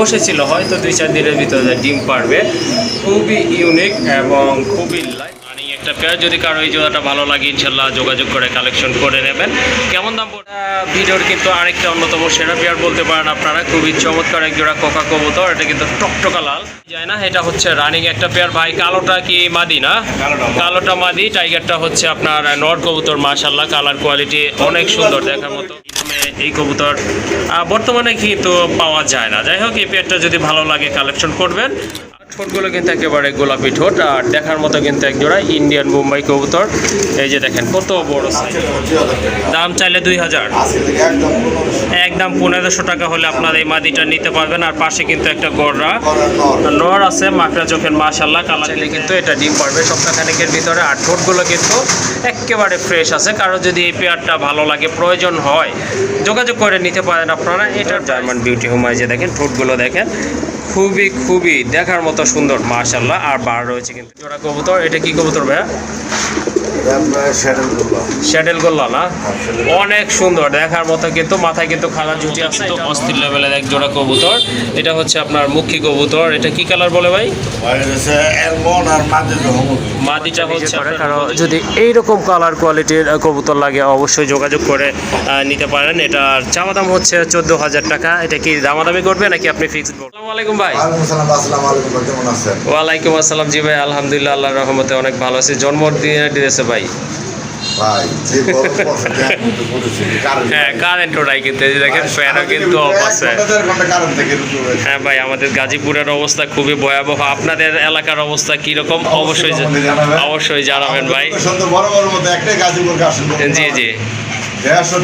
বসেছিল, হয়তো 2-4 দিনের ভিতরে ডিম পারবে। খুবই ইউনিক এবং খুবই রানিং একটা পেয়ার। যদি কারো এই জোড়াটা ভালো লাগে ইনশাল্লাহ যোগাযোগ করে কালেকশন করে নেবেন। কেমন দাম ভিডিওর কিন্তু আরেকটা অন্যতম সেরা পেয়ার বলতে পারেন আপনারা। খুবই চমৎকার এক জোড়া কোকা কবুতর, এটা কিন্তু টকটকা লাল যায় না, এটা হচ্ছে রানিং একটা পেয়ার ভাই। কালোটা কি মাদি না? কালোটা মাদি, টাইগারটা হচ্ছে আপনার নর কবুতর। মাশাআল্লাহ কালার কোয়ালিটি অনেক সুন্দর দেখার মতো। এই কবুতর বর্তমানে কিন্তু পাওয়া যায় না। যাই হোক এই পেয়ারটা যদি ভালো লাগে কালেকশন করবেন। ঠোঁটগুলো কিন্তু একেবারে গোলাপি ঠোঁট, আর দেখার মতো কিন্তু এক জোড়া ইন্ডিয়ান বোম্বাই কবুতর। এই যে দেখেন কত বড় সাইজ। দাম চাইলে 2000, একদম 1500 টাকা হলে আপনার এই মাদিটা নিতে পারবেন। আর পাশে কিন্তু একটা গড়া নর আছে, মাকড়া চোখের মাশাআল্লাহ কালার কিন্তু এটা ডিম পারবে সপ্তাহখানেকের ভিতরে। আর ঠোঁটগুলো কিন্তু একেবারে ফ্রেশ আছে। কারো যদি এই পেয়ারটা ভালো লাগে প্রয়োজন হয় যোগাযোগ করে নিতে পারেন আপনারা। এটার জার্মান বিউটি হোম। যে দেখেন ঠোঁটগুলো দেখেন খুবই দেখার মতো সুন্দর মাশাআল্লাহ। আর বার রয়েছে কিন্তু জোড়া কবুতর। এটা কি কবুতর ভাইয়া? শ্যাডেল গোল্লা না? অনেক সুন্দর দেখার মতো, কিন্তু মাথায় কিন্তু খালা ঝুঁটি আছে। তো অস্থির লেভেলের এক জোড়া কবুতর। এটা হচ্ছে আপনার মুখী কবুতর। এটা কি কালার বলে ভাই? মাদিটা হচ্ছে, কারণ যদি এইরকম কালার কোয়ালিটির কবুতর লাগে অবশ্যই যোগাযোগ করে নিতে পারেন। এটার চাওয়া দাম হচ্ছে 14,000 টাকা। এটা কি দামাদামি করবে নাকি আপনি ফিক্সড? আসসালামু আলাইকুম ভাই। ওয়ালাইকুম আসসালাম। জি ভাই আলহামদুলিল্লাহ আল্লাহর রহমতে অনেক ভালো আছি। জন্মদিনে দিয়েছে ভাই। হ্যাঁ কারেন্ট ওটাই কিন্তু দেখেন ফ্যানও কিন্তু অফ আছে। হ্যাঁ ভাই আমাদের গাজীপুরের অবস্থা খুবই ভয়াবহ। আপনাদের এলাকার অবস্থা কিরকম অবশ্যই জানাবেন ভাই। জি জি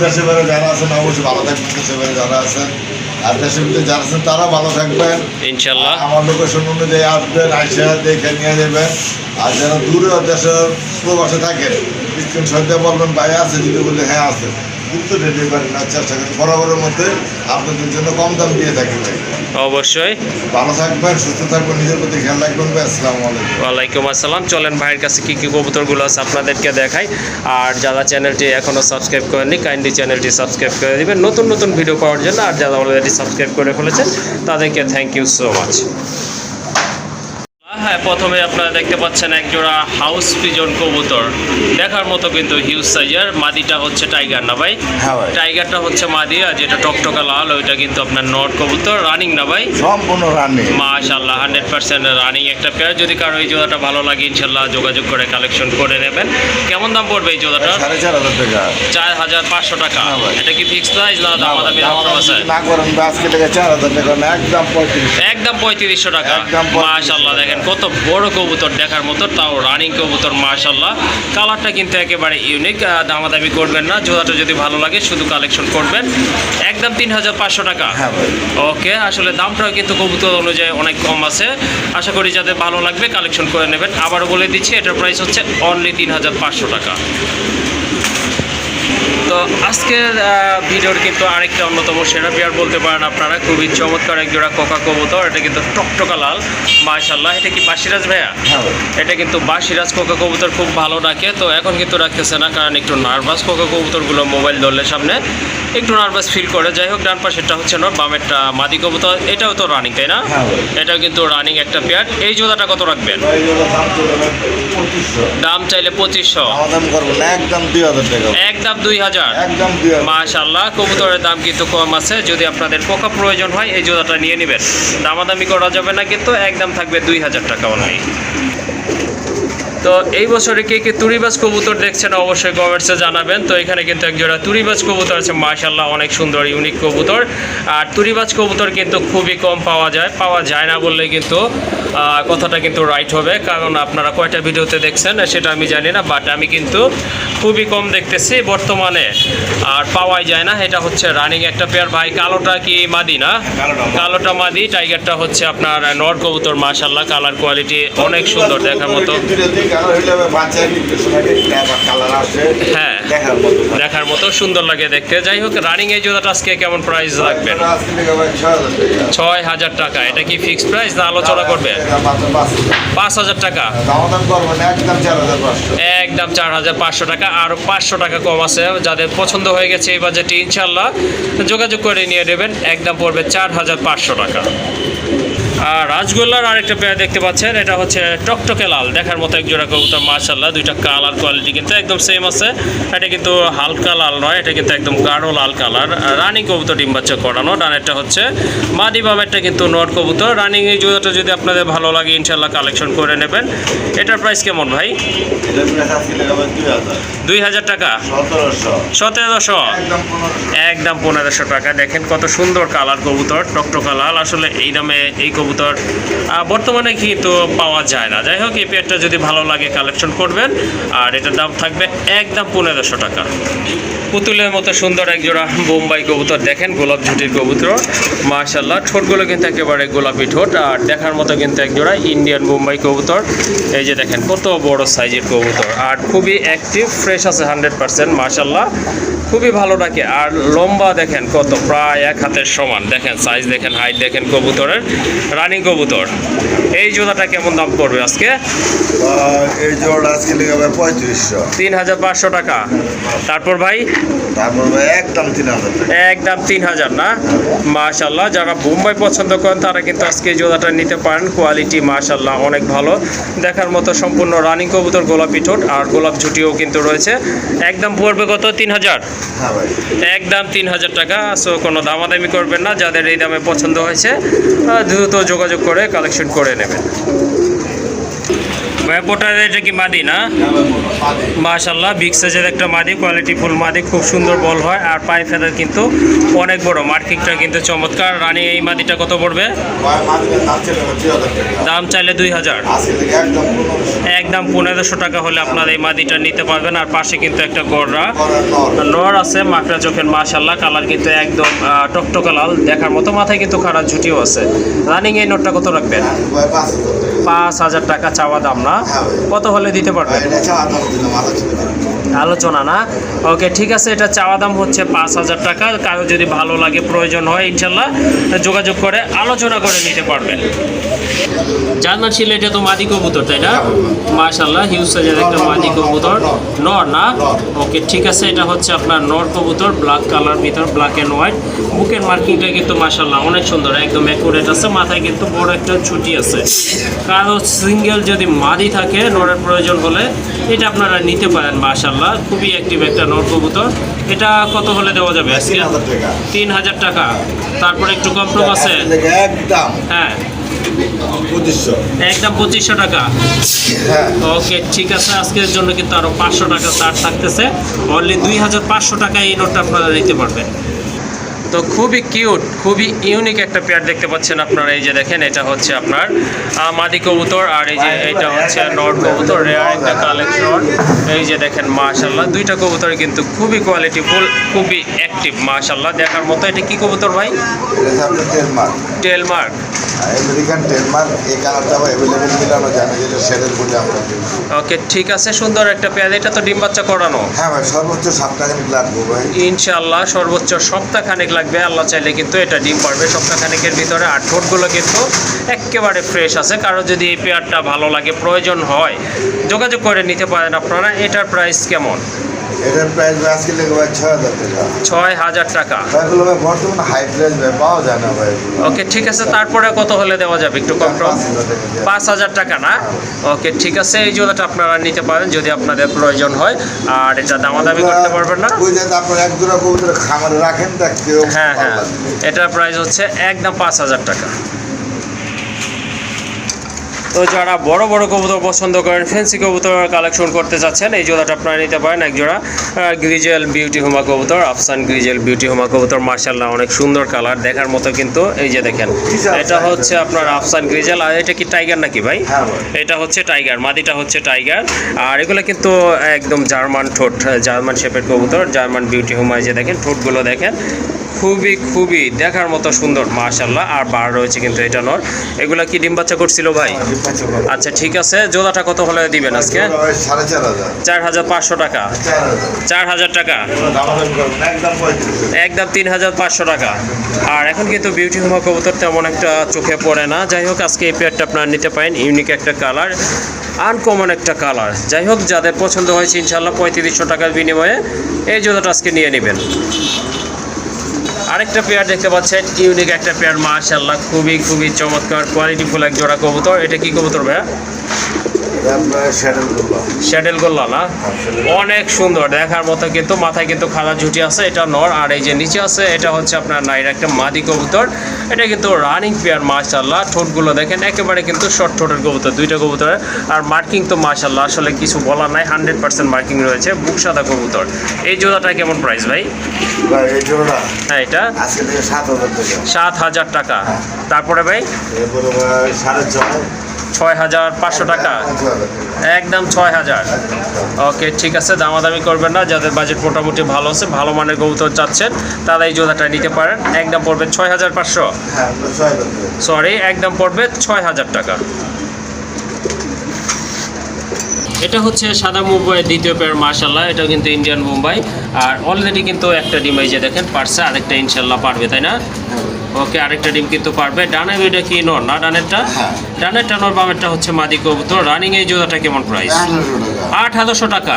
দেশে বাইরে যারা আছেন অবশ্যই ভালো থাকবেন। দেশে বাইরে যারা আছেন আর দেশের ভিতরে যারা আছেন তারা ভালো থাকবেন ইনশাল্লাহ। আমার লোকেশন অনুযায়ী আসবেন, আইসা দেখে নিয়ে যাবেন। আর যারা দূরে দেশে প্রবাসে থাকেন স্ক্রিনশট দিয়ে বলবেন ভাই আছে, যদি বলে হ্যাঁ আছে কিন্তু ডেলিভারি না চেষ্টা করেন বরাবরের মধ্যে আপনাদের জন্য কম দাম দিয়ে থাকি ভাই। অবশ্যই ভালো থাকবেন, সুস্থ থাকবেন, নিজের প্রতি খেয়াল রাখবেন ভাই। আসসালামু আলাইকুম। ওয়ালাইকুম আসসালাম। চলেন ভাইয়ের কাছে কী কী কবুতরগুলো আছে আপনাদেরকে দেখাই। আর যারা চ্যানেলটি এখনও সাবস্ক্রাইব করেননি কাইন্ডলি চ্যানেলটি সাবস্ক্রাইব করে দেবেন নতুন ভিডিও পাওয়ার জন্য। আর যারা অলরেডি সাবস্ক্রাইব করে ফেলেছেন তাদেরকে থ্যাংক ইউ সো মাচ। হ্যাঁ প্রথমে আপনারা দেখতে পাচ্ছেন এক জোড়া হাউস পিজন কবুতর, দেখার মতো কিন্তু হিউজ সাইজের। মাদিটা হচ্ছে টাইগার না ভাই? হ্যাঁ ভাই টাইগারটা হচ্ছে মাদি, আর যেটা টকটকা লাল ওইটা কিন্তু আপনার নট কবুতর। রানিং না ভাই? সম্পূর্ণ রানিং মাশাআল্লাহ 100% রানিং একটা পেয়ার। যদি কারো এই জোড়াটা ভালো লাগে ইনশাল্লাহ যোগাযোগ করে কালেকশন করে নেবেন। কেমন দাম পড়বে এই জোড়াটা? 4,500 টাকা। 4,500 টাকা। এটা কি ফিক্সড প্রাইস না দামাদামি আছে? না করেন আজকে টাকা 4,000 টাকা না, একদম 3500। একদম 3500 টাকা। মাশাআল্লাহ দেখেন কত বড় কবুতর দেখার মতো, তাও রানিং কবুতর মাশাআল্লাহ। কালারটা কিন্তু একেবারে ইউনিক। দামাদামি করবেন না, জোড়াটা যদি ভালো লাগে শুধু কালেকশন করবেন। একদম 3,500 টাকা। ওকে, আসলে দামটাও কিন্তু কবুতর অনুযায়ী অনেক কম আছে। আশা করি যাদের ভালো লাগবে কালেকশন করে নেবেন। আবারও বলে দিচ্ছি এটার প্রাইস হচ্ছে অনলি 3,500 টাকা। তো আজকের ভিডিওর কিন্তু আরেকটা অন্যতম সেরা পেয়ার বলতে পারেন আপনারা। খুবই চমৎকার এক জোড়া কোকা কবুতর। এটা কিন্তু টকটকা লাল মাশাআল্লাহ। এটা কি বাসিরাজ ভাইয়া? এটা কিন্তু বাসিরাজ কোকা কবুতর, খুব ভালো ডাকে। তো এখন কিন্তু রাখতেছে না, কারণ একটু নার্ভাস। কোকা কবুতরগুলো মোবাইল ধরলে সামনে একটু নার্ভাস ফিল করে। যাই হোক ডান পাশেরটা হচ্ছে নর, বামেরটা মাদি কবুতর। এটাও তো রানিং তাই না? এটাও কিন্তু রানিং একটা পেয়ার। এই জোড়াটা কত রাখবেন? দাম চাইলে 2500। একদম 2,000 টাকা। একদম 2,000। মাশাআল্লাহ কবুতরের দাম কিন্তু কম আছে। যদি আপনাদের পোকা প্রয়োজন হয় এই জোড়াটা নিয়ে নেবেন, দামাদামি করা যাবে না কিন্তু, একদম থাকবে 2,000 টাকা অনলি। তো এই বছরে কে কে তুরিবাজ কবুতর দেখছেন অবশ্যই কমেন্টসে জানাবেন। তো এখানে কিন্তু এক জোড়া তুরিবাজ কবুতর আছে মাশাআল্লাহ, অনেক সুন্দর ইউনিক কবুতর। আর তুরিবাজ কবুতর কিন্তু খুবই কম পাওয়া যায় না বললে কিন্তু কথাটা কিন্তু রাইট হবে। কারণ আপনারা কয়টা ভিডিওতে দেখছেন সেটা আমি জানি না, বাট আমি কিন্তু খুবই কম দেখতেছি বর্তমানে, আর পাওয়াই যায় না। এটা হচ্ছে রানিং একটা পেয়ার ভাই। কালোটা কি মাদি না? কালোটা মাদি, টাইগারটা হচ্ছে আপনার নর কবুতর। মাশাআল্লাহ কালার কোয়ালিটি অনেক সুন্দর দেখার মতো। কালার হইলে বাচ্চা কালার আসে হ্যাঁ দেখার মতো দেখার মতো সুন্দর লাগে দেখতে। যাই হোক, রানিং এই জোড়াটা আজকে কেমন প্রাইস রাখবেন? আজকে লেগে ভাই 6,000 টাকা 6,000 টাকা। এটা কি ফিক্সড প্রাইস না আলোচনা করবে? মাত্র 5,000 টাকা, দাম করবো না, একদম 4,500। একদম 4,500 টাকা। আর 500 টাকা কম আছে, যাদের পছন্দ হয়ে গেছে এই বাজেটে ইনশাল্লাহ যোগাযোগ করে নিয়ে নেবেন। একদম পড়বে 4,500 টাকা। আর রাজগোল্লার আরেকটা পেয়ার দেখতে পাচ্ছেন, এটা হচ্ছে টকটকে লাল দেখার মতো এক জোড়া কবুতর। মাশাআল্লাহ, দুইটা কালার কোয়ালিটি কিন্তু একদম সেম আছে। এটা কিন্তু হালকা লাল নয়, এটা কিন্তু একদম গাঢ় লাল কালার। রানিং কবুতর ডিম বাচ্চা করানো। ডানেরটা হচ্ছে মাদি, বামেরটা কিন্তু নর কবুতর। রানিং এই জোড়াটা যদি আপনাদের ভালো লাগে ইনশাল্লাহ কালেকশন করে নেবেন। এটার প্রাইস কেমন ভাই? এটা প্রাইস আজকে লেগে ভাই 2,000 টাকা, 1700 1700, একদম 1500 টাকা। দেখেন কত সুন্দর কালার কবুতর, টকটকা লাল। আসলে এই দামে এই কবুতর বর্তমানে কিন্তু পাওয়া যায় না। যাই হোক, এই পেয়ারটা যদি ভালো লাগে কালেকশন করবেন। আর এটার দাম থাকবে একদম 1500 টাকা। পুতুলের মতো সুন্দর এক জোড়া বোম্বাই কবুতর দেখেন, গোলাপ ঝুটির কবুতর। মাশাআল্লাহ, ঠোঁটগুলো কিন্তু একেবারে গোলাপি ঠোঁট। আর দেখার মতো কিন্তু এক জোড়া ইন্ডিয়ান বোম্বাই কবুতর। এই যে দেখেন কত বড় সাইজের কবুতর, আর খুবই অ্যাক্টিভ, ফ্রেশ আছে 100%। মাশাআল্লাহ, খুবই ভালো ডাকে। আর লম্বা দেখেন কত, প্রায় 1 হাতের সমান। দেখেন সাইজ, দেখেন হাইট, দেখেন কবুতরের। রানিং কবুতর। এই জোড়াটা কেমন দাম পড়বে আজকে? এই জোড়া আজকে লেগে ভাই 3500। 3,500 টাকা। তারপর ভাই তারপর ভাই একদম 3000 টাকা। একদম 3,000 না? মাশাআল্লাহ, যারা বোম্বাই পছন্দ করেন তারা কিন্তু আজকে এই জোড়াটা নিতে পারেন। কোয়ালিটি মাশাআল্লাহ অনেক ভালো, দেখার মতো সম্পূর্ণ রানিং কবুতর, গোলাপি ঠোঁট আর গোলাপ ঝুটিও কিন্তু রয়েছে। একদম পড়বে কত? 3,000। হ্যাঁ ভাই, একদম 3,000 টাকা। সো কোনো দামাদামি করবেন না, যাদের এই দামে পছন্দ হয়েছে দ্রুত যোগাযোগ করে কালেকশন করে নেবেন। ব্যাপারটা এটা কি মাদি না? মাশাআল্লাহ, বিগ সাইজের একটা মাদি, কোয়ালিটি ফুল মাদি, খুব সুন্দর বল হয়। আর পায়ে ফেদার কিন্তু অনেক বড়, মার্কিংটা কিন্তু চমৎকার। রানী এই মাদিটা কত পড়বে? দাম চাইলে 2,000, একদম 1,500 টাকা হলে আপনারা এই মাদিটা নিতে পারবেন। আর পাশে কিন্তু একটা গড়রা নর আছে, মাকড়া চোখের। মাশাআল্লাহ, কালার কিন্তু একদম টকটকা লাল দেখার মতো, মাথায় কিন্তু খারাপ ঝুটিও আছে। রানিং এই নোটটা কত রাখবেন? 5,000 টাকা চাওয়া দাম না? কত হলে দিতে পারবেন? আলোচনা না? ওকে, ঠিক আছে। এটা চাওয়া দাম হচ্ছে 5,000 টাকা। কারো যদি ভালো লাগে, প্রয়োজন হয় ইনশাল্লাহ যোগাযোগ করে আলোচনা করে নিতে পারবেন। জার্মান ছিল, এটা তো মাদি কবুতর তাই না? মাশাআল্লাহ, হিউজ সাইজের একটা মাদি কবুতর, নর না? ওকে, ঠিক আছে। এটা হচ্ছে আপনার নর কবুতর, ব্ল্যাক কালার ভিতর, ব্ল্যাক অ্যান্ড হোয়াইট। বুকের মার্কিংটা কিন্তু মাশাআল্লাহ অনেক সুন্দর, একদম অ্যাকুরেট আছে। মাথায় কিন্তু বড় একটা ছুটি আছে। কারো সিঙ্গেল যদি মাদি থাকে, নরের প্রয়োজন হলে এটা আপনারা নিতে পারেন। মাশাআল্লাহ, খুবই অ্যাক্টিভ একটা নর কবুতর। এটা কত হলে দেওয়া যাবে? 3,000 টাকা। তারপরে একটু কম টম আছে? একদম হ্যাঁ, 2500। একদম 2,500 টাকা। ওকে, ঠিক আছে। আজকের জন্য কিন্তু আরো 500 টাকা ছাড় থাকতেছে। অনলি 2,500 টাকা এই নোটটা আপনারা নিতে পারবেন। তো খুবই কিউট, খুবই ইউনিক একটা পেয়ার দেখতে পাচ্ছেন আপনারা। এই যে দেখেন, এটা হচ্ছে আপনার মাদি কবুতর। আর এই যে এটা হচ্ছে নর কবুতর, রেয়ার একটা কালেকশন। এই যে দেখেন মাশাআল্লাহ, দুইটা কবুতর কিন্তু খুবই কোয়ালিটিফুল, খুবই অ্যাক্টিভ। মাশাআল্লাহ, দেখার মতো। এটা কি কবুতর ভাই? টেলমার্ক, আমেরিকান টেলমার্ক। এই কালারটা অ্যাভেলেবেল মিলানো জানা যেটা শেডের বলে আমরা। ওকে, ঠিক আছে। সুন্দর একটা পেয়ার। এটা তো ডিম বাচ্চা করানো? হ্যাঁ ভাই, সর্বোচ্চ সপ্তাহখানিক লাগবে ভাই ইনশাআল্লাহ। সর্বোচ্চ সপ্তাহখানেক লাগবে, আল্লাহ চাইলে কিন্তু এটা ডিম পারবে সপ্তাহখানেকের ভিতরে। আর ঠোঁটগুলো কিন্তু একেবারে ফ্রেশ আছে। কারো যদি এই পেয়ারটা ভালো লাগে, প্রয়োজন হয়, যোগাযোগ করে নিতে পারেন আপনারা। এটার প্রাইস কেমন? এটার প্রাইস আজকে লেগে ভাই 6,000 টাকা। 6,000 টাকা। এগুলো ভাই বর্তমানে হাই প্রাইস ভাই, পাওয়া যায় না ভাই। ওকে, ঠিক আছে। তারপরে কত হলে দেওয়া যাবে? একটু কম টম? 5,000 টাকা না? ওকে, ঠিক আছে। এই জোড়াটা আপনারা নিতে পারেন যদি আপনাদের প্রয়োজন হয়। আর এটা দামাদামি করতে পারবেন না? ওই যে আপনার এক জোড়া কবুতর খামারে রাখেন, তা কেউ। হ্যাঁ হ্যাঁ, এটার প্রাইস হচ্ছে একদম 5,000 টাকা। তো যারা বড় বড় কবুতর পছন্দ করেন, ফ্যান্সি কবুতর কালেকশন করতে চাচ্ছেন, এই জোড়াটা আপনারা নিতে পারেন। এক জোড়া গ্রিজেল বিউটি হোমা কবুতর, আফসান গ্রিজেল বিউটি হোমা কবুতর। মাশাআল্লাহ, অনেক সুন্দর কালার দেখার মতো কিন্তু। এই যে দেখেন, এটা হচ্ছে আপনার আফসান গ্রিজেল। আর এটা কি টাইগার নাকি ভাই? এটা হচ্ছে টাইগার, মাদিটা হচ্ছে টাইগার। আর এগুলো কিন্তু একদম জার্মান ঠোঁট, জার্মান শেপের কবুতর, জার্মান বিউটি হোমা। এই যে দেখেন ঠোঁটগুলো দেখেন, খুবই খুবই দেখার মতো সুন্দর মাশাল্লাহ। আর বার রয়েছে কিন্তু এটা নর। এগুলা কি ডিম বাচ্চা করছিল ভাই? আচ্ছা ঠিক আছে, জোড়াটা কত হলে দিবেন আজকে? 4,500 টাকা। 4,000 টাকা, একদম 3,500 টাকা। আর এখন কিন্তু বিউটি হোমা কবুতর তেমন একটা চোখে পড়ে না। যাই হোক আজকে এই পেয়ারটা আপনারা নিতে পারেন, ইউনিক একটা কালার, আনকমন একটা কালার। যাই হোক যাদের পছন্দ হয়েছে ইনশাল্লাহ 3500 টাকার বিনিময়ে এই জোড়াটা আজকে নিয়ে নেবেন। আরেকটা পেয়ার দেখতে পাচ্ছেন, ইউনিক একটা পেয়ার মাশাআল্লাহ, খুবই খুবই চমৎকার কোয়ালিটিফুল এক জোড়া কবুতর। এটা কি কবুতর ভাইয়া? শ্যাডেল গোল্লা না? অনেক সুন্দর দেখার মতো, কিন্তু মাথায় কিন্তু খালা ঝুটি আছে, এটা নর। আর এই যে নিচে আছে এটা হচ্ছে আপনার নাইর একটা মাদি কবুতর। এটা কিন্তু রানিং পেয়ার মাশাআল্লাহ। ঠোঁটগুলো দেখেন একেবারে কিন্তু শর্ট ঠোঁটের কবুতর, দুইটা কবুতরের। আর মার্কিং তো মাশাআল্লাহ আসলে কিছু বলার নাই, 100% মার্কিং রয়েছে। বুক সাদা কবুতর। এই জোড়াটা কেমন প্রাইস ভাই? হ্যাঁ এটা 7,000 টাকা। তারপরে ভাই 6,500 টাকা, একদম 6,000। ওকে ঠিক আছে, দামাদামি করবেন না। যাদের বাজেট মোটামুটি ভালো আছে, ভালো মানের কবুতর চাচ্ছেন, তারা এই জোড়াটা নিতে পারেন। একদম পড়বে 6,500, সরি একদম পড়বে 6,000 টাকা। এটা হচ্ছে সাদা মুম্বাই দ্বিতীয় পেয়ার মাশাআল্লাহ। এটা কিন্তু ইন্ডিয়ান মুম্বাই। আর অলরেডি কিন্তু একটা ডিম এই যে দেখেন পারছে, আরেকটা ইনশাল্লাহ পারবে, তাই না? ওকে আরেকটা ডিম কিন্তু পারবে। ডানের ওইটা কি নর না? ডানেরটা? ডানেরটা নর, বামেরটা হচ্ছে মাদি কবুতর। রানিং এই জোড়াটা কেমন প্রাইস? 8,000 টাকা,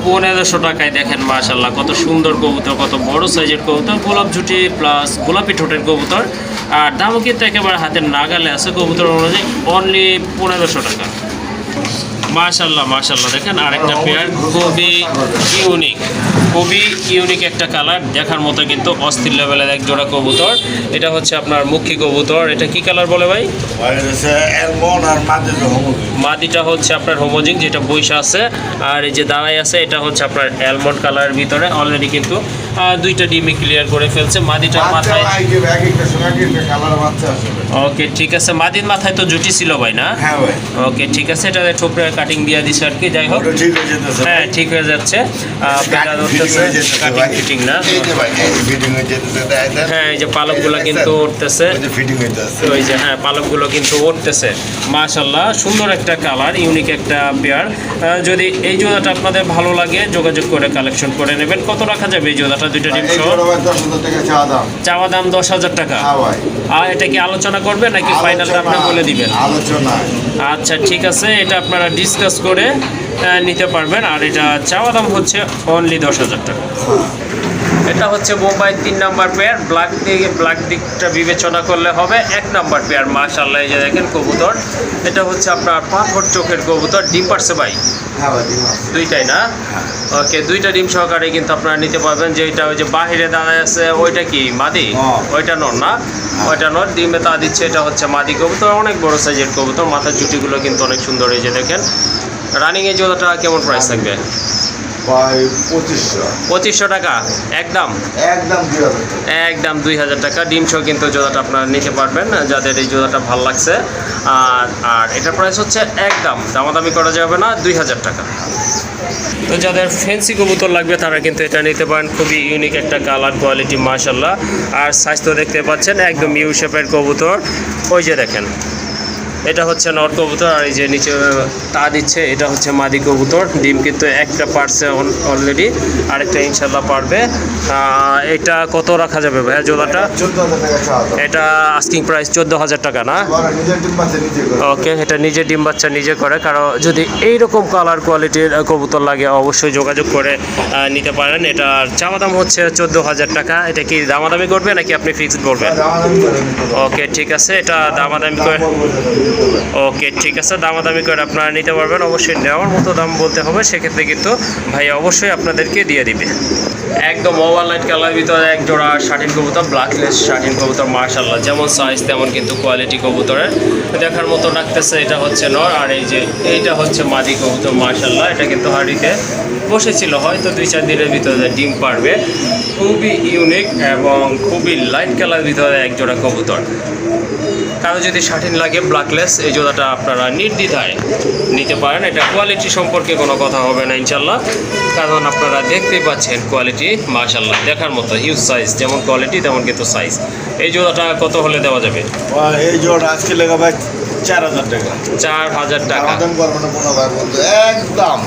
1,500 টাকায়। দেখেন মাশাআল্লাহ কত সুন্দর কবুতর, কত বড় সাইজের কবুতর, গোলাপ ঝুটি প্লাস গোলাপি ঠোঁটের কবুতর। আর দামও কিন্তু একেবারে হাতের নাগালে আছে কবুতর অনুযায়ী, অনলি 1,500 টাকা। মাশাআল্লাহ মাশাআল্লাহ, দেখেন আরেকটা পেয়ার, খুবই ইউনিক একটা কালার, দেখার মতো কিন্তু অস্থির লেভেলের এক জোড়া কবুতর। এটা হচ্ছে আপনার মুখী কবুতর। এটা কি কালার বলে ভাই? মাদিটা হচ্ছে আপনার হোমোজিং, যেটা বৈশা আছে। আর এই যে দাঁড়াই আছে এটা হচ্ছে আপনার অ্যালমন্ড কালারের ভিতরে। অলরেডি কিন্তু দুইটা ডিমই ক্লিয়ার করে ফেলছে। মাদিটার মাথায় ওকে ঠিক আছে, মাদির মাথায় তো জুটি ছিল ভাই না? ওকে ঠিক আছে, এটা ঠোকরে কাটিং দিয়ে দিছে আর কি। যাই হোক হ্যাঁ ঠিক হয়ে যাচ্ছে। কাটিং ফিটিং না? হ্যাঁ এই যে পালকগুলো কিন্তু উঠতেছে, ওই যে হ্যাঁ পালকগুলো কিন্তু উঠতেছে। মাশাআল্লাহ সুন্দর একটা কালার, ইউনিক একটা পেয়ার। যদি এই জোড়াটা আপনাদের ভালো লাগে যোগাযোগ করে কালেকশন করে নেবেন। কত রাখা যাবে এই জোড়াটা? দুইটা ডিম সহ চাওয়া দাম 10,000 টাকা। আর এটা কি আলোচনা করবে নাকি ফাইনালটা আপনি বলে দিবেন? আচ্ছা ঠিক আছে, এটা আপনারা ডিসকাস করে নিতে পারবেন। আর এটা চাওয়া দাম হচ্ছে অনলি 10,000 টাকা। এটা হচ্ছে মুম্বাই 3 নাম্বার পেয়ার। ব্ল্যাক দিকটা বিবেচনা করলে হবে 1 নাম্বার পেয়ার মাশাআল্লাহ। এই যে দেখেন কবুতর, এটা হচ্ছে আপনার পাথর চোখের কবুতর। ডিম পারছে ভাই? দুইটাই না? ওকে দুইটা ডিম সহকারে কিন্তু আপনারা নিতে পারবেন। যেটা ওই যে বাহিরে দাঁড়ায় আছে ওইটা কি মাদি? ওইটা নর না? ওইটা নর, ডিমে তা দিচ্ছে। এটা হচ্ছে মাদি কবুতর, অনেক বড় সাইজের কবুতর। মাথার জুটিগুলো কিন্তু অনেক সুন্দর। এই যে দেখেন রানিং এই জোড়াটা কেমন প্রাইস থাকবে? 2,500 টাকা, একদম 2,000 টাকা। ডিম সহ কিন্তু জোড়াটা আপনারা নিতে পারবেন যাদের এই জোড়াটা ভালো লাগছে। আর এটার প্রাইস হচ্ছে একদম দামাদামি করা যাবে না, 2,000 টাকা। তো যাদের ফ্যান্সি কবুতর লাগবে তারা কিন্তু এটা নিতে পারেন। খুবই ইউনিক একটা কালার, কোয়ালিটি মাশাআল্লাহ। আর সাইজ তো দেখতে পাচ্ছেন একদম ইউ শেপের কবুতর। ওই যে দেখেন এটা হচ্ছে নর কবুতর। আর এই যে নিচে তা দিচ্ছে এটা হচ্ছে মাদি কবুতর। ডিম কিন্তু একটা পারছে অলরেডি, আরেকটা ইনশাল্লাহ পারবে। এটা কত রাখা যাবে ভাইয়া জোড়াটা? এটা আস্কিং প্রাইস 14,000 টাকা না? ওকে এটা নিজে ডিম বাচ্চা নিজে করে। কারণ যদি এইরকম কালার কোয়ালিটির কবুতর লাগে অবশ্যই যোগাযোগ করে নিতে পারেন। এটার চাওয়া দাম হচ্ছে 14,000 টাকা। এটা কি দামাদামি করবে নাকি আপনি ফিক্সড বলবেন? ওকে ঠিক আছে, এটা দামাদামি করে ওকে ঠিক আছে, দামাদামি করে আপনারা নিতে পারবেন। অবশ্যই নেওয়ার মতো দাম বলতে হবে, সেক্ষেত্রে কিন্তু ভাই অবশ্যই আপনাদেরকে দিয়ে দিবে। একদম ওভার লাইট কালার ভিতরে এক জোড়া শাটিন কবুতর, ব্ল্যাকলেস শাটিন কবুতর মাশাআল্লাহ। যেমন সাইজ তেমন কিন্তু কোয়ালিটি কবুতরের দেখার মতো রাখতেছে। এটা হচ্ছে নর, আর এই যে এইটা হচ্ছে মাদি কবুতর মাশাআল্লাহ। এটা কিন্তু হাড়িতে বসেছিল, হয়তো 2-4 দিনের ভিতরে ডিম পারবে। খুবই ইউনিক এবং খুবই লাইট কালার ভিতরে এক জোড়া কবুতর। কারো যদি শাটিন লাগে ব্ল্যাক নেকলেস, এই জোড়াটা আপনারা নির্দ্বিধায় নিতে পারেন। এটা কোয়ালিটি সম্পর্কে কোনো কথা হবে না ইনশাল্লাহ, কারণ আপনারা দেখতেই পাচ্ছেন কোয়ালিটি মাশাল্লাহ দেখার মতো, হিউজ সাইজ, যেমন কোয়ালিটি তেমন কিন্তু সাইজ। এই জোড়াটা কত হলে দেওয়া যাবে? এই জোড়া আজকে লেখা ভাই 4000 টাকা। 4000 টাকা আবেদন করবো না কোনো ভাই বলতে, একদম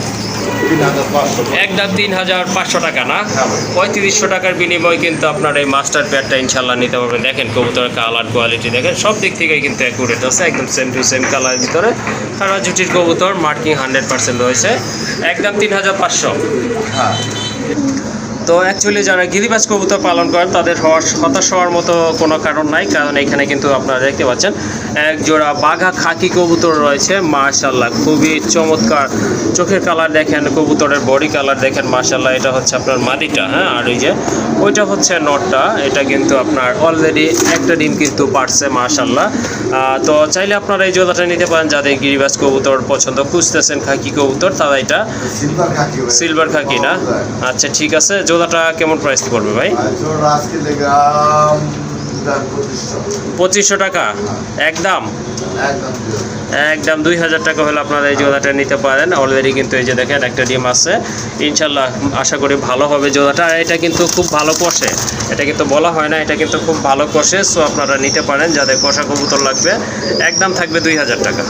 3500। একদম 3500 টাকা না? হ্যাঁ ভাই। 3500 টাকার বিনিময়ে কিন্তু আপনার এই মাস্টার পেয়ারটা ইনশাল্লাহ নিতে পারবেন। দেখেন কবুতরের কালার কোয়ালিটি দেখেন, সব দিক থেকে কিন্তু অ্যাকুরেট আছে, একদম সেম টু সেম কালারের ভিতরে। সারা জুটির কবুতর, মার্কিং 100% রয়েছে, একদম 3500। হ্যাঁ। তো অ্যাকচুয়ালি যারা গিরিবাজ কবুতর পালন করেন তাদের হতাশ হওয়ার মতো কোনো কারণ নাই, কারণ এখানে কিন্তু আপনারা দেখতে পাচ্ছেন এক জোড়া বাঘা খাকি কবুতর রয়েছে মাশাল্লাহ, খুবই চমৎকার। চোখের কালার দেখেন, কবুতরের বডি কালার দেখেন মাশাল্লাহ। এটা হচ্ছে আপনার মাদিটা, হ্যাঁ, আর ওই যে ওইটা হচ্ছে নটটা। এটা কিন্তু আপনার অলরেডি একটা ডিম কিন্তু পারছে মাশাল্লাহ। তো চাইলে আপনারা এই জোড়াটা নিতে পারেন, যাদের গিরিবাজ কবুতর পছন্দ খুঁজতেছেন খাকি কবুতর, তারা এটা সিলভার খাকি ভাই। সিলভার খাকি না? আচ্ছা ঠিক আছে। জোড়াটা কেমন প্রাইস পড়বে ভাই? জোড়া আজকে লেখা 2500 টাকা একদম? একদম একদম 2000 টাকা হলে আপনারা এই জোড়াটা নিতে পারেন। অলরেডি কিন্তু এই যে দেখেন একটা ডিম আছে, ইনশাল্লাহ আশা করি ভালো হবে জোড়াটা। আর এটা কিন্তু খুব ভালো কষে, এটা কিন্তু বলা হয় না, এটা কিন্তু খুব ভালো কষে। সো আপনারা নিতে পারেন যাদের কষা কবুতর লাগবে, একদম থাকবে 2000 টাকা।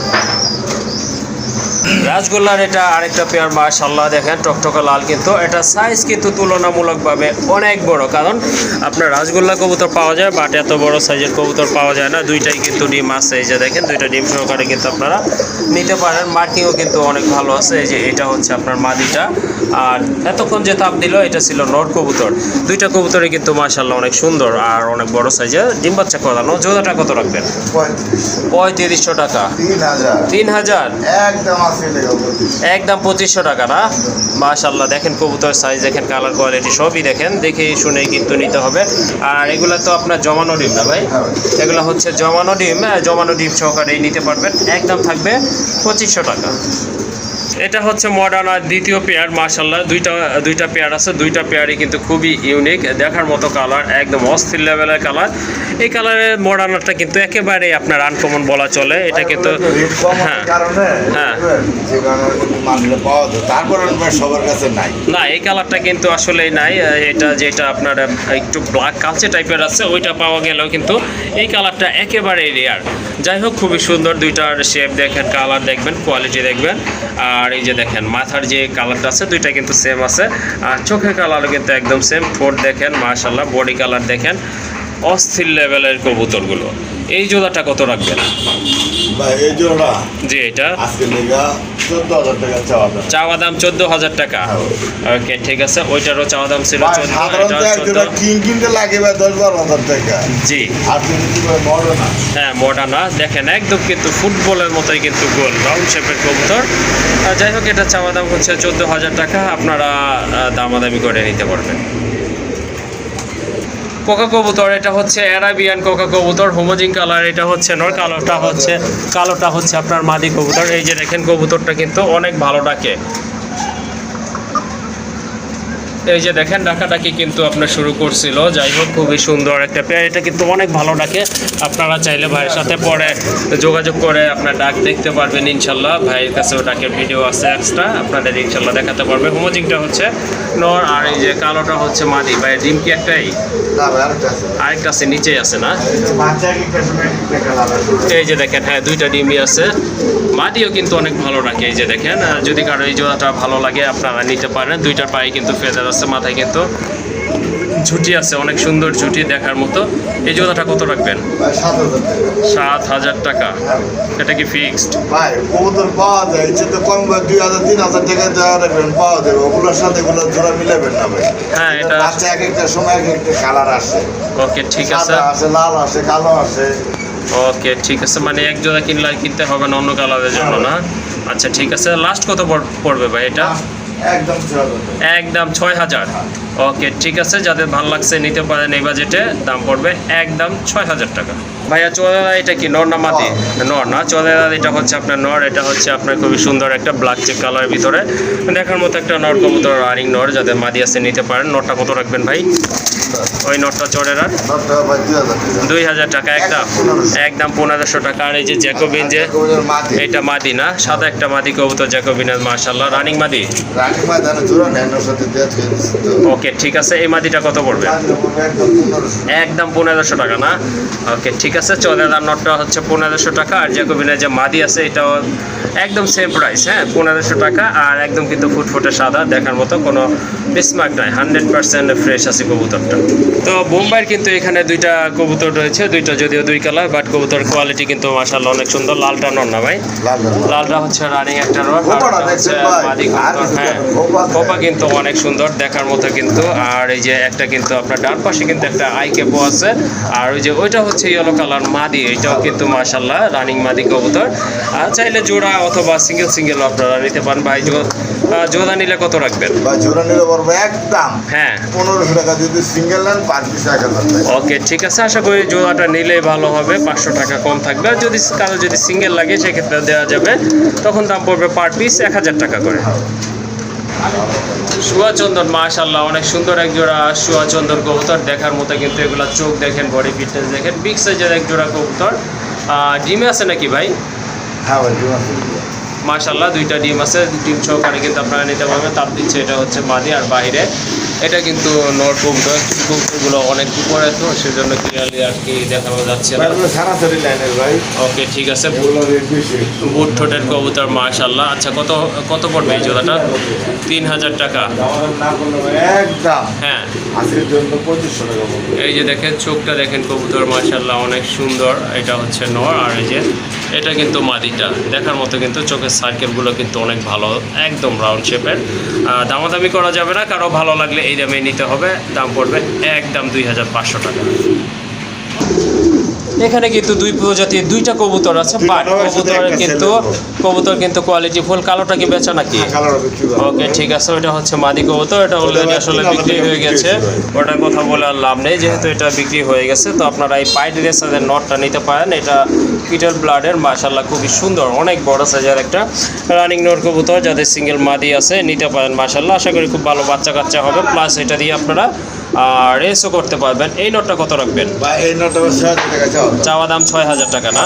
রাজগোল্লার এটা আরেকটা পেয়ার মাশাল্লাহ দেখেন, টকটকা লাল, কিন্তু এটা সাইজ কিন্তু তুলনামূলকভাবে অনেক বড়, কারণ আপনার রাজগোল্লা কবুতর পাওয়া যায় বাট এত বড় সাইজের কবুতর পাওয়া যায় না। দুইটাই কিন্তু ডিম আছে, এই যে দেখেন দুইটা ডিম সহকারে কিন্তু আপনারা নিতে পারেন। মার্কিংও কিন্তু অনেক ভালো আছে। এই যে এটা হচ্ছে আপনার মাদিটা, আর এতক্ষণ যে তাপ দিল এটা ছিল নর কবুতর। দুইটা কবুতরে কিন্তু মাশাল্লাহ অনেক সুন্দর আর অনেক বড় সাইজের, ডিম বাচ্চা করানো। জোড়াটা কত রাখবেন? 3500 টাকা। 3000 একদম আছে লেখা 2500। একদম 2500 টাকা না? মাশাল্লাহ দেখেন কবুতর সাইজ দেখেন, কালার কোয়ালিটি সবই দেখেন, দেখে শুনে কিন্তু নিতে হবে। আর এগুলো তো আপনার জমানো ডিম না ভাই? এগুলো হচ্ছে জমানো ডিম, জমানো ডিম সহকারেই নিতে পারবেন, একদম থাকবে 2500 টাকা। এটা হচ্ছে মডার্নার দ্বিতীয় পেয়ার মাশাল্লাহ, দুইটা পেয়ার আছে, দুইটা পেয়ারই কিন্তু খুবই ইউনিক, দেখার মতো কালার, একদম অস্থির লেভেলের কালার। এই কালারের মডার্নারটা কিন্তু একেবারে আপনার আনকমন বলা চলে। এটা কিন্তু হ্যাঁ হ্যাঁ সবার কাছে নাই না, এই কালারটা কিন্তু আসলেই নাই। এটা যেটা আপনার একটু ব্ল্যাক কালচে টাইপের আছে ওইটা পাওয়া গেলেও কিন্তু এই কালারটা একেবারে রেয়ার। যাই হোক খুবই সুন্দর, দুইটার শেপ দেখেন, কালার দেখবেন, কোয়ালিটি দেখবেন। আর এই যে দেখেন মাথার যে কালারটা আছে দুইটা কিন্তু সেম আছে, আর চোখের কালারও কিন্তু একদম সেম। ঠোঁট দেখেন মাশাল্লাহ, বডি কালার দেখেন, অস্থির লেভেলের কবুতরগুলো। এই জোড়াটা কত রাখবেন ভাই? এই জোড়া জি এটা আজকে লেগা 14000 টাকা চাওয়া দাম। চাওয়া দাম 14000 টাকা। ওকে ঠিক আছে, ওইটারও চাওয়া দাম ছিল ভাই সাধারণত এক জোড়া কিং কিনতে লাগে ভাই 10-12 টাকা। জি আপনি কি ভাই মডার্ন? হ্যাঁ মডার্না দেখেন, একদম কিন্তু ফুটবলের মতোই কিন্তু গোল রাউন্ড শেপের কবুতর। যাই হোক এটা চাওয়া দাম হচ্ছে 14000 টাকা, আপনারা দামাদামি করে নিতে পারবেন। কোকা কবুতর, এটা হচ্ছে অ্যারাবিয়ান কোকা কবুতর, হোমোজিন কালার। এটা হচ্ছে নর, কালোটা হচ্ছে আপনার মাদি কবুতর। এই যে দেখেন কবুতরটা কিন্তু অনেক ভালো ডাকে, এই যে দেখেন ডাকাডাকি কিন্তু আপনার শুরু করছিল। যাই হোক খুবই সুন্দর একটা পেয়ার, এটা কিন্তু অনেক ভালো ডাকে। আপনারা চাইলে ভাইয়ের সাথে পরে যোগাযোগ করে আপনার ডাক দেখতে পারবেন ইনশাল্লাহ। ভাইয়ের কাছেও ডাকের ভিডিও আছে এক্সট্রা, আপনাদের ইনশাল্লাহ দেখাতে পারবে। হোমোজিংটা হচ্ছে নর, আর এই যে কালোটা হচ্ছে মাদি। ভাইয়ের ডিম কি একটাই? আরেকটা আছে নিচেই আছে না? এই যে দেখেন হ্যাঁ দুইটা ডিমই আছে, মাদিও কিন্তু অনেক ভালো ডাকে। এই যে দেখেন, যদি কারো এই জোড়াটা ভালো লাগে আপনারা নিতে পারেন। দুইটার পায়ে কিন্তু ফেদার আছে, মাথায় কিন্তু ঝুটি আছে, অনেক সুন্দর ঝুটি দেখার মতো। এই জোড়াটা কত রাখবেন? 7000 টাকা। এটা কি ফিক্সড? ভাই কবুতর পাওয়া যায়, ইচ্ছে তো কম 2000-3000 টাকা দেওয়া রাখবেন, পাওয়া যাবে। ওগুলোর সাথে এগুলো জোড়া মিলাবেন না ভাই। হ্যাঁ এটা বাচ্চা এক একটা সময় এক একটা কালার আসে। ওকে ঠিক আছে, সাদা আসে, লাল আসে, কালো আসে। ওকে ঠিক আছে, মানে এক জোড়া কিনলে আর কিনতে হবে না অন্য কালারের জন্য না? আচ্ছা ঠিক আছে, লাস্ট কত পড়বে ভাই এটা? একদম 6000। একদম 6000। ওকে ঠিক আছে, যাদের ভালো লাগছে নিতে পারেন এই বাজেটে, দাম পড়বে একদম 6000 টাকা। ভাইয়া চোদাদা এটা কি নর না মাদি? নর না, চোদাদা এটা হচ্ছে আপনার নর। এটা হচ্ছে আপনার খুবই সুন্দর একটা ব্ল্যাক চেক কালারের ভিতরে দেখার মতো একটা নর কবুতর, রানিং নর। যাদের মাদি আছে নিতে পারেন। নরটা কত রাখবেন ভাই? ওই নটটা চড়ের আর নটটা ভাই 2000 টাকা 2000 টাকা একদম 1500 টাকা। আর এই যে জ্যাকোবিন যে এটা মাদি না, সাদা একটা মাদি কবুতর জ্যাকোবিনের মাশাআল্লাহ রানিং মাদি। রানী ভাই ধানে জোড়া নেন ওর সাথে দিয়ে দিচ্ছি তো ওকে ঠিক আছে, এই মাদিটা কত পড়বে? একদম 1500 টাকা না? ওকে ঠিক আছে, চড়ের নটটা হচ্ছে 1500 টাকা। আর জ্যাকোবিনের যে মাদি আছে এটাও একদম সেম প্রাইস, হ্যাঁ 1500 টাকা। আর একদম কিন্তু ফুটফুটে সাদা, দেখার মতো কোনো মিসমার্ক নাই, 100% ফ্রেশ আছে কবুতরটা। তো বোম্বাইয়ের কিন্তু এখানে দুইটা কবুতর রয়েছে, দুইটা যদিও দুই কালার, বাট কবুতর কোয়ালিটি কিন্তু মাশাআল্লাহ অনেক সুন্দর। লালটা নর না ভাই? লালটা হচ্ছে রানিং একটা নর, আর হচ্ছে মাদি কবুতর। হ্যাঁ খোপা কিন্তু অনেক সুন্দর, দেখার মতো কিন্তু। আর এই যে একটা কিন্তু আপনার ডান পাশে কিন্তু একটা আই কেপো আছে। আর ওই যে ওইটা হচ্ছে ইয়েলো কালার মাদি, এটাও কিন্তু মাশাআল্লাহ রানিং মাদি কবুতর। আর চাইলে জোড়া অথবা সিঙ্গেল আপনারা নিতে পারেন। ভাই জোড়া নিলে কত রাখবেন? বা জোড়া নিলে পড়বে একদম হ্যাঁ 1500 টাকা, যদি সিঙ্গেল নেন 5 পিস 1000 টাকা। ওকে ঠিক আছে, আশা করি জোড়াটা নিলেই ভালো হবে, 500 টাকা কম থাকবে। আর যদি কারো যদি সিঙ্গেল লাগে সেক্ষেত্রে দেওয়া যাবে, তখন দাম পড়বে পার পিস 1000 টাকা করে। সুয়াচন্দন মাশাআল্লাহ অনেক সুন্দর এক জোড়া সুয়াচন্দন কবুতর, দেখার মতো কিন্তু। এগুলা চোখ দেখেন, বডি ফিটনেস দেখেন, বিগ সাইজের এক জোড়া কবুতর। ডিমে আছে নাকি ভাই? হ্যাঁ ভাই জোড়া মাশাআল্লাহ দুইটা ডিম আছে, ডিম সহকারে কিন্তু আপনারা নিতে পারবেন। তাপ দিচ্ছে, এটা হচ্ছে মাদি। আর বাইরে এটা কিন্তু নর কবুতর, কবুতরগুলো অনেক উপরে, তো সেজন্য ক্লিয়ারলি আর কি দেখানো যাচ্ছে না। সারাসারি লাইনের ভাই। ওকে ঠিক আছে, এগুলো রেট বেশি। বুট ঠোঁটের কবুতর মাশাআল্লাহ। আচ্ছা কত পড়বে এই জোড়াটা? 3000 টাকা আমাদের না করলে ভাই একদম হ্যাঁ। আজকের জন্য 2500 টাকা পড়বে। এই যে দেখেন চোখটা দেখেন কবুতর মাশাআল্লাহ অনেক সুন্দর। এটা হচ্ছে নর, আর এই যে এটা কিন্তু মাদিটা, দেখার মতো কিন্তু। চোখের সার্কেলগুলো কিন্তু অনেক ভালো, একদম রাউন্ড শেপের। দামাদামি করা যাবে না, কারো ভালো লাগলে এই দামে নিতে হবে। দাম পড়বে একদম 2500 টাকা। এখানে কিন্তু দুই প্রজাতির দুইটা কবুতর আছে, বাট কবুতর কিন্তু কোয়ালিটি ফুল। কালোটা কি বেচা নাকি? ওকে ঠিক আছে, ওইটা হচ্ছে মাদি কবুতর, এটা অলরেডি আসলে বিক্রি হয়ে গেছে, ওটার কথা বলে আর লাভ নেই, যেহেতু এটা বিক্রি হয়ে গেছে। তো আপনারা এই পাইড রেসারের নটটা নিতে পারেন, এটা পিটার ব্লাডের মাশাআল্লাহ খুবই সুন্দর, অনেক বড় সাইজের একটা রানিং নট কবুতর। যাদের সিঙ্গেল মাদি আছে নিতে পারেন মাশাআল্লাহ, আশা করি খুব ভালো বাচ্চা কাচ্চা হবে, প্লাস এটা দিয়ে আপনারা রেসও করতে পারবেন। এই নটটা কত রাখবেন? এই নটটা 6000 টাকা চাওয়া দাম 6000 টাকা না?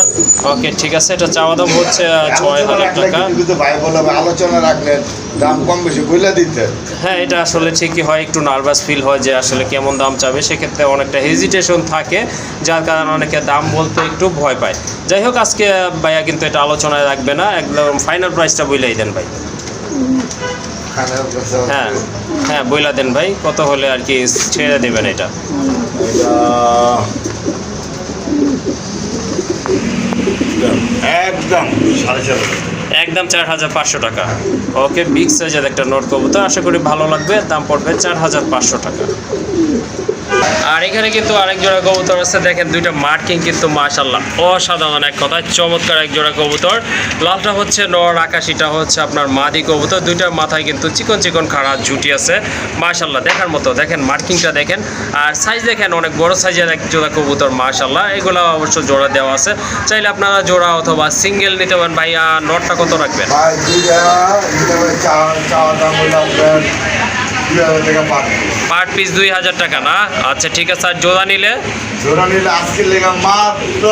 ওকে ঠিক আছে, এটা চাওয়া দাম হচ্ছে 6000 টাকা। কিন্তু ভাই বলে আলোচনা রাখলেন, দাম কম বেশি বলে দিতে। হ্যাঁ এটা আসলে ঠিকই হয়, একটু নার্ভাস ফিল হয় যে আসলে কেমন দাম চাবে, সেক্ষেত্রে অনেকটা হেজিটেশন থাকে, যার কারণে অনেকে দাম বলতে একটু ভয় পায়। যাই হোক আজকে ভাইয়া কিন্তু এটা আলোচনায় রাখবে না, একদম ফাইনাল প্রাইসটা বলেই দেন ভাই। হ্যাঁ হ্যাঁ বইলা দেন ভাই, কত হলে আর কি ছেড়ে দেবেন এটা? একদম 4500 একদম 4500 টাকা। ওকে বিগ সাইজের একটা নট কবুতর, আশা করি ভালো লাগবে। দাম পড়বে 4500 টাকা। আর এখানে কিন্তু আরেক জোড়া কবুতর আছে, দেখেন দুইটা মার্কিং কিন্তু মাশাআল্লাহ অসাধারণ, এক কথায় চমৎকার এক জোড়া কবুতর। লালটা হচ্ছে নর, আকাশিটা হচ্ছে আপনার মাদি কবুতর। দুইটার মাথায় কিন্তু চিকন চিকন খাড়া ঝুটি আছে মাশাআল্লাহ, দেখার মতো। দেখেন মার্কিংটা দেখেন, আর সাইজ দেখেন অনেক বড় সাইজের এক জোড়া কবুতর মাশাআল্লাহ। এগুলো অবশ্য জোড়া দেওয়া আছে, চাইলে আপনারা জোড়া অথবা সিঙ্গেল নিতে পারেন। ভাইয়া নটটা কত রাখবেন? ভাই চাওয়া দাম হলো আপনার 2000 টাকা পার পিস 2000 টাকা না? আচ্ছা ঠিক আছে, আর জোড়া নিলে? জোড়া নিলে আজকের লেগা মাত্র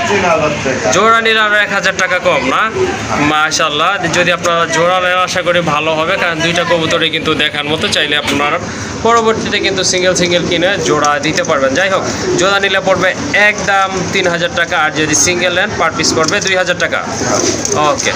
3000 টাকা। জোড়া নিলে আরো 1000 টাকা কম না? মাশাআল্লাহ, যদি আপনারা জোড়া নেন আশা করি ভালো হবে, কারণ দুইটা কবুতরই কিন্তু দেখার মতো। চাইলে আপনারা পরবর্তীতে কিন্তু সিঙ্গেল কিনে জোড়া দিতে পারবেন। যাই হোক জোড়া নিলে পড়বে একদম 3000 টাকা, আর যদি সিঙ্গেল নেন পার পিস পড়বে 2000 টাকা। ওকে